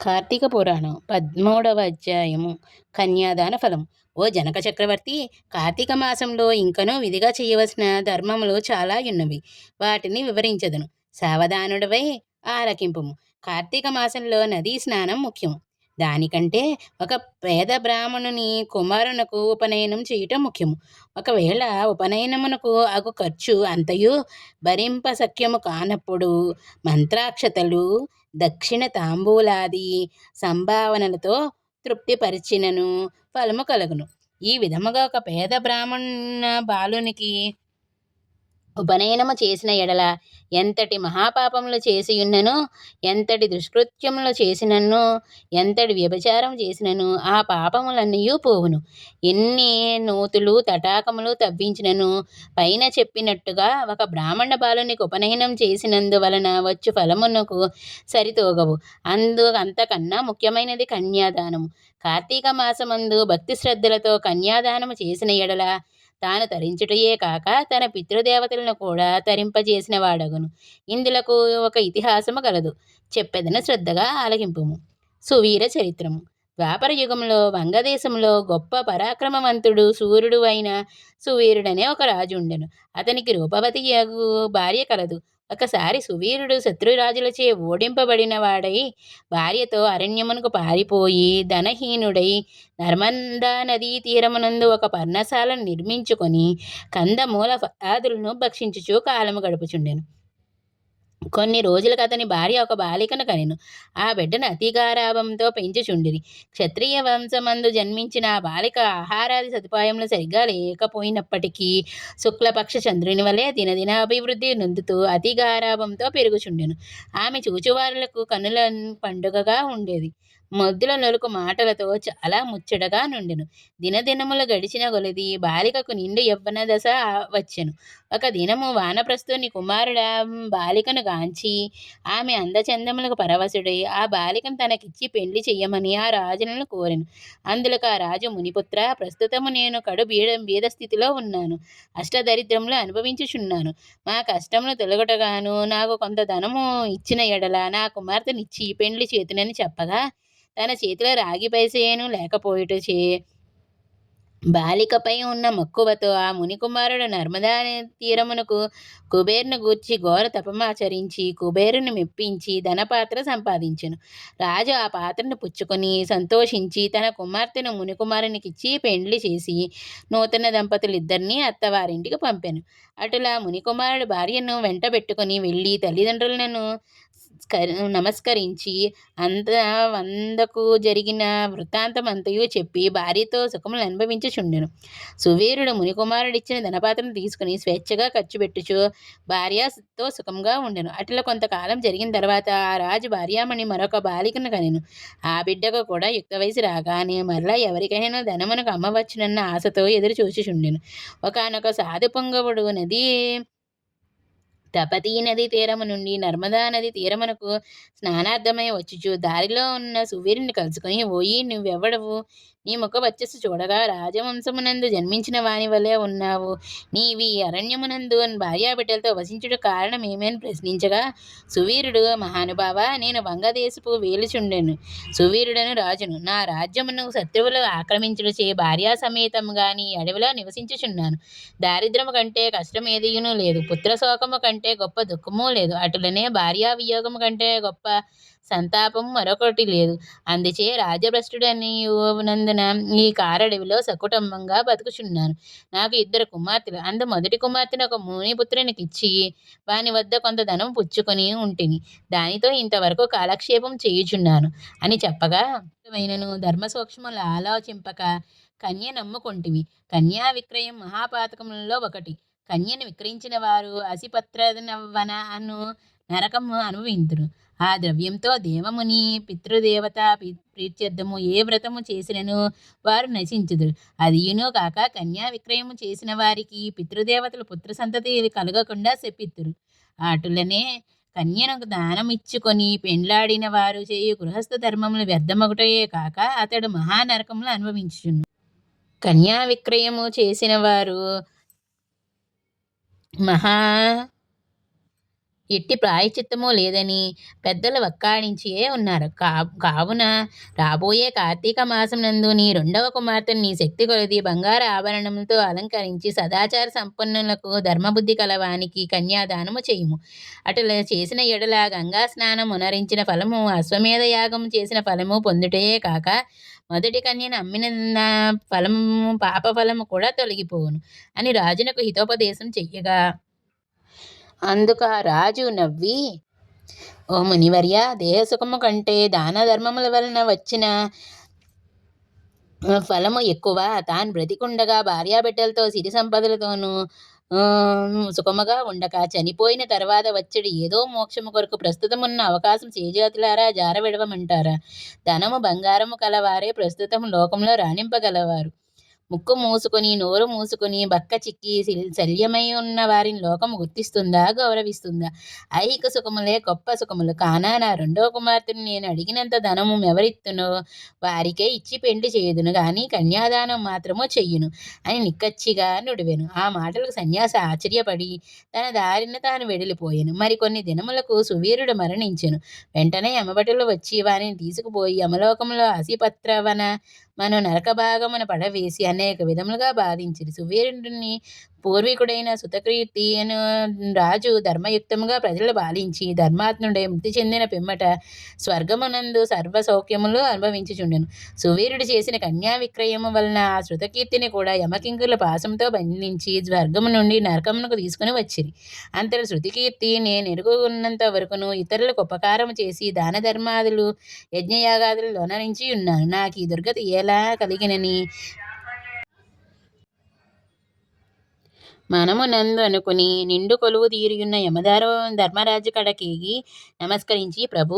కార్తీక పురాణం 13వ అధ్యాయము కన్యాదాన ఫలం. ఓ జనక చక్రవర్తి, కార్తీక మాసంలో ఇంకనూ విధిగా చేయవలసిన ధర్మములు చాలా ఉన్నవి. వాటిని వివరించదను. సావధానుడవై ఆలకింపుము. కార్తీక మాసంలో నదీ స్నానం ముఖ్యం. దానికంటే ఒక పేద బ్రాహ్మణుని కుమారునకు ఉపనయనం చేయటం ముఖ్యము. ఒకవేళ ఉపనయనమునకు అగు ఖర్చు అంతయు భరింప సఖ్యము కానప్పుడు మంత్రాక్షతలు, దక్షిణ తాంబూలాది సంభావనలతో తృప్తిపరిచినను ఫలము కలుగును. ఈ విధముగా ఒక పేద బ్రాహ్మణ బాలునికి ఉపనయనము చేసిన ఎడల ఎంతటి మహాపాపములు చేసియున్నను, ఎంతటి దుష్కృత్యములు చేసినను, ఎంతటి వ్యభిచారం చేసినను ఆ పాపములన్నీ పోవును. ఎన్ని నూతులు తటాకములు తవ్వించినను పైన చెప్పినట్టుగా ఒక బ్రాహ్మణ బాలునికి ఉపనయనం చేసినందువలన వచ్చు ఫలమునకు సరితూగవు. అంతకన్నా ముఖ్యమైనది కన్యాదానము. కార్తీక మాసమందు భక్తి శ్రద్ధలతో కన్యాదానము చేసిన ఎడల తాను తరించుటయే కాక తన పితృదేవతలను కూడా తరింపజేసిన వాడగును. ఇందులకు ఒక ఇతిహాసము కలదు, చెప్పెదను, శ్రద్ధగా ఆలకింపుము. సువీర చరిత్రము. ద్వాపర యుగంలో వంగదేశంలో గొప్ప పరాక్రమవంతుడు సూర్యుడు అయిన సువీరుడనే ఒక రాజు ఉండెను. అతనికి రూపవతి యగు భార్య కలదు. ఒకసారి సువీరుడు శత్రురాజులచే ఓడింపబడిన వాడై భార్యతో అరణ్యమునకు పారిపోయి ధనహీనుడై నర్మదా నదీ తీరమునందు ఒక పర్ణశాలను నిర్మించుకొని కందమూల ఫలాదులను భక్షించుచూ కాలము గడుపుచుండెను. కొన్ని రోజులకు అతని భార్య ఒక బాలికను కనెను. ఆ బిడ్డను అతి గారాభంతో పెంచుచుండిరి. క్షత్రియ వంశమందు జన్మించిన ఆ బాలిక ఆహారాది సదుపాయములు సరిగ్గా లేకపోయినప్పటికీ శుక్లపక్ష చంద్రుని వలె దినదిన అభివృద్ధి నొందుతూ అతి గారాభంతో పెరుగుచుండెను. ఆమె చూచువారులకు కనుల పండుగగా ఉండేది. మొద్దుల నొలుకు మాటలతో చాలా ముచ్చటగా నుండెను. దినదినములు గడిచిన కొలది బాలికకు నిండు యవ్వన దశ వచ్చెను. ఒక దినము వానప్రస్థుని కుమారుడ బాలికను గాంచి ఆమె అందచందములకు పరవశుడై ఆ బాలికను తనకిచ్చి పెండ్లి చెయ్యమని ఆ రాజులను కోరెను. అందులకు ఆ రాజు, మునిపుత్ర, ప్రస్తుతము నేను కడు బీద స్థితిలో ఉన్నాను. అష్టదరిద్రములు అనుభవించుచున్నాను. మా కష్టములు తొలగటగాను నాకు కొంత ధనము ఇచ్చిన ఎడల నా కుమార్తెనిచ్చి పెండ్లి చేతునని చెప్పగా తన చేతిలో రాగి పైసేను లేకపోయిటచే బాలికపై ఉన్న మక్కువతో ఆ మునికుమారుడు నర్మదా తీరమునకు కుబేరును గూర్చి ఘోర తపమాచరించి కుబేరుని మెప్పించి ధనపాత్ర సంపాదించెను. రాజు ఆ పాత్రను పుచ్చుకొని సంతోషించి తన కుమార్తెను మునికుమారునికిచ్చి పెండ్లి చేసి నూతన దంపతులిద్దరినీ అత్తవారింటికి పంపెను. అటులా మునికుమారుడు భార్యను వెంటబెట్టుకొని వెళ్ళి తల్లిదండ్రులను నమస్కరించి వందకు జరిగిన వృత్తాంతమంతయు చెప్పి భార్యతో సుఖములు అనుభవించుచుండెను. సువీరుడు మునికుమారుడిచ్చిన ధనపాత్రను తీసుకుని స్వేచ్ఛగా ఖర్చు పెట్టుచు భార్యతో సుఖంగా ఉండెను. అట్లా కొంతకాలం జరిగిన తర్వాత ఆ రాజు భార్యామణి మరొక బాలికను కనెను. ఆ బిడ్డకు కూడా యుక్త వయసు రాగానే మరలా ఎవరికైనా ధనమునకు అమ్మవచ్చునన్న ఆశతో ఎదురు చూచుచుండెను. ఒకానొక సాధు పొంగవుడు తపతీ నదీ తీరము నుండి నర్మదా నది తీరమునకు స్నానార్థమై వచ్చుచు దారిలో ఉన్న సువీరుని కలుసుకొని, ఓయి, నువ్వెవడవు? నీ ముఖ వచ్చస్సు చూడగా రాజవంశమునందు జన్మించిన వాని వలె ఉన్నావు. నీవి అరణ్యమునందు భార్యాబిడ్డలతో వసించుట కారణమేమని ప్రశ్నించగా సువీరుడు, మహానుభావ, నేను వంగదేశపు వేలుచుండెను సువీరుడను రాజును. నా రాజ్యమును శత్రువులు ఆక్రమించుటచే భార్యా సమేతముగా నీ అడవిలో నివసించుచున్నాను. దారిద్ర్యము కంటే కష్టం ఏదియును లేదు. పుత్రశోకము కంటే గొప్ప దుఃఖము లేదు. అటులనే భార్యా వియోగము కంటే గొప్ప సంతాపము మరొకటి లేదు. అందుచే రాజభ్రష్టుడనినందున ఈ కారడవిలో సకుటుంబంగా బతుకుచున్నాను. నాకు ఇద్దరు కుమార్తెలు. అందు మొదటి కుమార్తెను ఒక మునిపుత్రునికిచ్చి వాని వద్ద కొంత ధనం పుచ్చుకొని ఉంటిని. దానితో ఇంతవరకు కాలక్షేపం చేయుచున్నాను అని చెప్పగా, ధర్మ సూక్ష్మములు ఆలోచింపక కన్య నమ్ముకొంటివి. కన్యా విక్రయం మహాపాతకములలో ఒకటి. కన్యను విక్రయించిన వారు అసిపత్రవన అను నరకము అనుభవింతురు. ఆ ద్రవ్యంతో దేవముని పితృదేవత ప్రీత్యర్థము ఏ వ్రతము చేసినను వారు నశించుదురు. అదియునూ కాక కన్యా విక్రయము చేసిన వారికి పితృదేవతలు పుత్ర సంతతి కలగకుండా శపిత్తురు. అటులనే కన్యను దానమిచ్చుకొని పెండ్లాడిన వారు చేయు గృహస్థ ధర్మములు వ్యర్థమగుటయే కాక అతడు మహానరకములు అనుభవించుచును. కన్యా విక్రయము చేసిన వారు మహా ఎట్టి ప్రాయశ్చిత్తమూ లేదని పెద్దలు వక్కాణించియే ఉన్నారు. కావున రాబోయే కార్తీక మాసమునందు నీ రెండవ కుమార్తెను నీ శక్తి కొలది బంగారు ఆభరణములతో అలంకరించి సదాచార సంపన్నులకు ధర్మబుద్ధి కలవానికి కన్యాదానము చేయుము. అటుల చేసిన ఎడల గంగా స్నానం ఉనరించిన ఫలము, అశ్వమేధ యాగము చేసిన ఫలము పొందుటయే కాక మొదటి కన్యను అమ్మిన ఫలము, పాప ఫలము కూడా తొలగిపోవును అని రాజునకు హితోపదేశం చెయ్యగా, అందుకు ఆ రాజు నవ్వి, ఓ మునివర్య, దేహసుఖము కంటే దాన ధర్మముల వలన వచ్చిన ఫలము ఎక్కువ. తాను బ్రతికుండగా భార్యాబిడ్డలతో సిరి సంపదలతోనూ సుఖముగా ఉండక చనిపోయిన తర్వాత వచ్చేది ఏదో మోక్షము కొరకు ప్రస్తుతమున్న అవకాశం చేజాతులారా జార విడవమంటారా? ధనము బంగారము కలవారే ప్రస్తుతం లోకంలో రాణింపగలవారు. ముక్కు మూసుకొని నోరు మూసుకొని బక్క చిక్కి శల్యమై ఉన్న వారిని లోకము గుర్తిస్తుందా, గౌరవిస్తుందా? ఐహిక సుఖములే గొప్ప సుఖములు కానా నా రెండో కుమార్తెను నేను అడిగినంత ధనము ఎవరిత్తునో వారికే ఇచ్చి పెండి చేయుదును గాని కన్యాదానం మాత్రము చెయ్యును అని నిక్కచ్చిగా నుడివెను. ఆ మాటలకు సన్యాసి ఆశ్చర్యపడి తన దారిన తాను వెడిలిపోయాను. మరికొన్ని దినములకు సువీరుడు మరణించెను. వెంటనే యమభటులు వచ్చి వారిని తీసుకుపోయి యమలోకములో అసిపత్రవన నరక భాగమున పడవేసి అనేక విధములుగా బాధించిరి. సువీరుడిని పూర్వీకుడైన సుతకీర్తి అను రాజు ధర్మయుక్తముగా ప్రజలు పాలించి ధర్మాత్ముడే మృతి చెందిన పిమ్మట స్వర్గమునందు సర్వ సౌఖ్యములు అనుభవించుచుండెను. సువీరుడు చేసిన కన్యా విక్రయము వలన ఆ శృతకీర్తిని కూడా యమకింకుల పాశంతో బంధించి స్వర్గము నుండి నరకమునకు తీసుకుని వచ్చిరి. అంతటి శృతికీర్తి నేను ఎరుగున్నంత వరకును ఇతరులకు ఉపకారము చేసి దాన ధర్మాదులు యజ్ఞయాగాదులు లోనరించి ఉన్నాను. నాకు ఈ దుర్గతి ఎలా కలిగినని మనమునందు అనుకుని నిండు కొలువు తీరియున్న ధర్మరాజు కడకేగి నమస్కరించి, ప్రభు,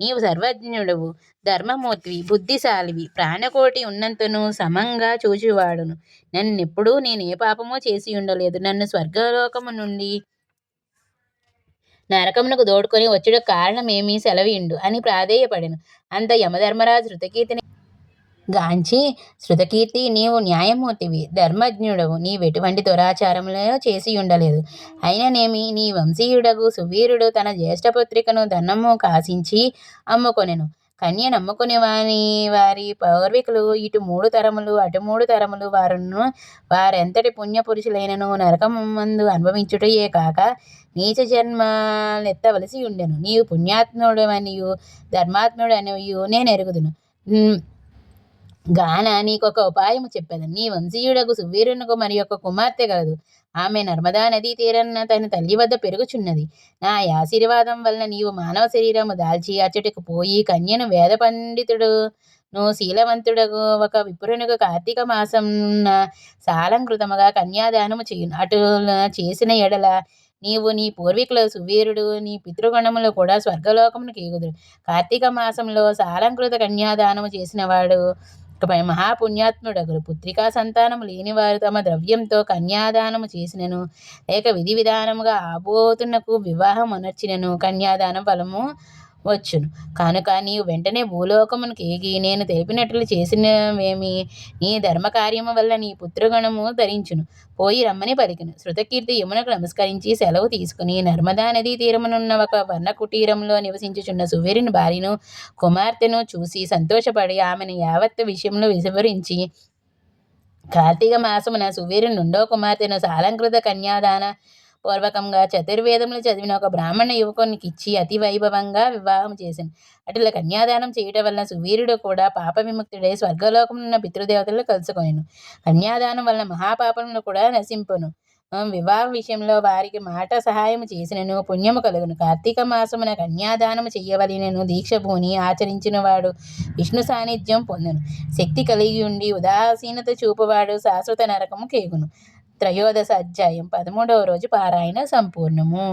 నీవు సర్వజ్ఞుడవు, ధర్మమూర్తివి, బుద్ధిశాలివి, ప్రాణకోటి ఉన్నంతను సమంగా చూచువాడును. నన్నెప్పుడూ నేను ఏ పాపమూ చేసి ఉండలేదు. నన్ను స్వర్గలోకము నుండి నరకమునకు దోడుకొని వచ్చుట కారణమేమీ సెలవిండు అని ప్రాధేయపడెను. అంత యమధర్మరాజు శృతకీర్తిని గాంచి, శృతకీర్తి, నీవు న్యాయమూర్తివి, ధర్మజ్ఞుడవు, నీవెటువంటి దురాచారములో చేసి ఉండలేదు. అయిననేమి నీ వంశీయుడగు సువీరుడు తన జ్యేష్ఠపుత్రికను ధనము కాసించి అమ్ముకొనెను. కన్య నమ్ముకుని వారి పౌర్వికులు ఇటు 3 తరములు అటు 3 తరములు వారెంతటి పుణ్యపురుషులైనను నరకమందు అనుభవించుటయే కాక నీచ జన్మలెత్తవలసి ఉండెను. నీవు పుణ్యాత్ముడవనియు ధర్మాత్ముడనియు నేనెరుగుదును గాన నీకొక ఉపాయము చెప్పెదను. నీ వంశీయుడగు సువీరునకు మరి ఒక కుమార్తె గలదు. ఆమె నర్మదా నదీ తీరన్న తన తల్లి వద్ద పెరుగుచున్నది. నా ఆశీర్వాదం వలన నీవు మానవ శరీరము దాల్చి అచ్చటికి పోయి కన్యను వేద పండితుడును శీలవంతుడగు ఒక విప్రునికు కార్తీక మాసంన సాలంకృతముగా కన్యాదానము చేయును. అటుల చేసిన ఎడల నీవు నీ పూర్వీకుల సువీరుడు నీ పితృగణములు కూడా స్వర్గలోకమునకు ఎగుదురు. కార్తీక మాసంలో సాలంకృత కన్యాదానము చేసినవాడు మహాపుణ్యాత్ముడగురు. పుత్రికా సంతానము లేనివారు తమ ద్రవ్యంతో కన్యాదానము చేసినను లేక విధి విధానముగా ఆబోతునకు వివాహం అనర్చినను కన్యాదానం ఫలము వచ్చును. కనుక నీవు వెంటనే భూలోకమునకు ఏగి నేను తెలిపినట్లు చేసినవేమి నీ ధర్మకార్యము వల్ల నీ పుత్రగణము ధరించును. పోయి రమ్మని పలికెను. శృతకీర్తి యమునకు నమస్కరించి సెలవు తీసుకుని నర్మదా నదీ తీరమునున్న ఒక వర్ణ కుటీరంలో నివసించుచున్న సువీరుని భార్యను కుమార్తెను చూసి సంతోషపడి ఆమెను యావత్ విషయంలో వివరించి, కార్తీక మాసమున సువీరుని రెండో కుమార్తెను సాలంకృత కన్యాదాన పూర్వకంగా చతుర్వేదములు చదివిన ఒక బ్రాహ్మణ యువకునికి ఇచ్చి అతి వైభవంగా వివాహం చేశాను. అటుల కన్యాదానం చేయటం వలన సువీరుడు కూడా పాప విముక్తుడై స్వర్గలోకమున్న పితృదేవతలు కలుసుకొనెను. కన్యాదానం వలన మహాపాపములను కూడా నశింపును. వివాహ విషయంలో వారికి మాట సహాయము చేసినను పుణ్యము కలుగును. కార్తీక మాసమున కన్యాదానము చెయ్యవలెనను దీక్ష భూని ఆచరించిన వాడు విష్ణు సాన్నిధ్యం పొందును. శక్తి కలిగి ఉండి ఉదాసీనత చూపువాడు శాశ్వత నరకము కేగును. త్రయోదశ అధ్యాయం 13వ రోజు పారాయణ సంపూర్ణము.